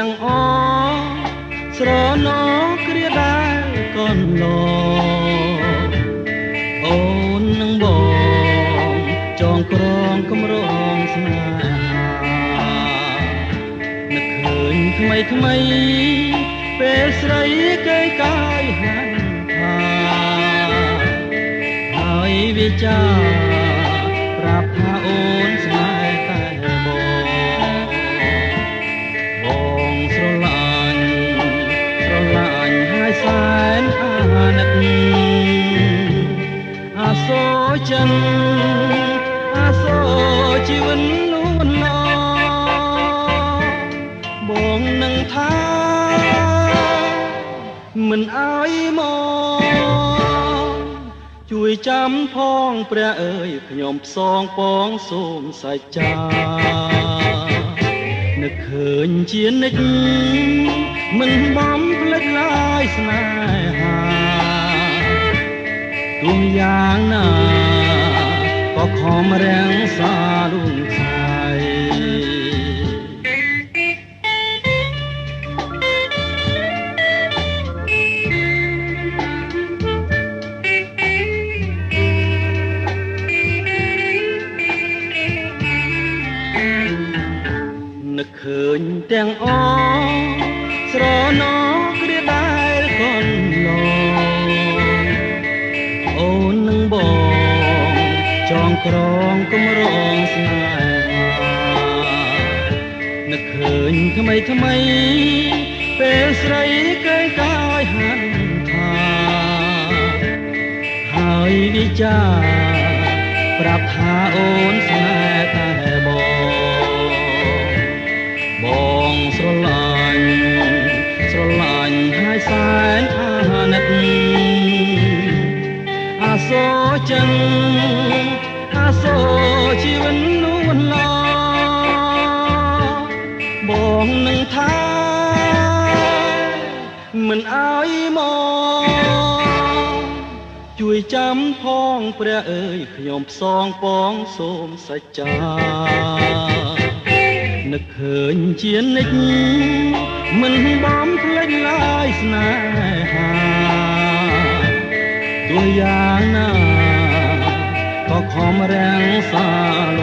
ទាំងអស្រណោគ្រាដែលកូនឡអូននឹងបងចងក្រងគម្រោងស្នេហានឹកឃើញថ្មីថ្មីពេលស្រីគេកាយហាន់ថាហើយវាចាប្រាប់ថាអូនស្នេហ៍តែបងស្រឡាញ់ហើយសែនអាណិតអាសូរចិនអាសូរជីវិតលូនឡបងនឹងថាមិនអើយមកជួយចាំផងព្រះអើយខ្ញុំផ្សងពងសូមសច្ចានឹកឃើញជានិច្ចមិនបំភ្លេចឡើយស្នេហាទោះយ៉ាងណាក៏ខំរាំងសាលួងឆៃនឹកឃើញទាំងអស្រណោគ្រាដែលកូនឡអូននឹងបងចងក្រងគម្រោងស្នេហានឹកឃើញថ្មីថ្មីពេលស្រីគេកាយហាន់ថាហើយវិចាប្រាប់ថាអូនស្នេហ៍តែបងស្រឡាញ់ហើយសែនអាណិតអាសូរចិនអាសូរជីវិតលូនឡបងនឹងថាមិនអើយមកជួយចាំផងព្រះអើយខ្ញុំផ្សងពងសូមសច្ចានឹកឃើញជានិច្ចមិនបំភ្លេចឡើយស្នេហាទោះយ៉ាងណាក៏ខំរាំងសាល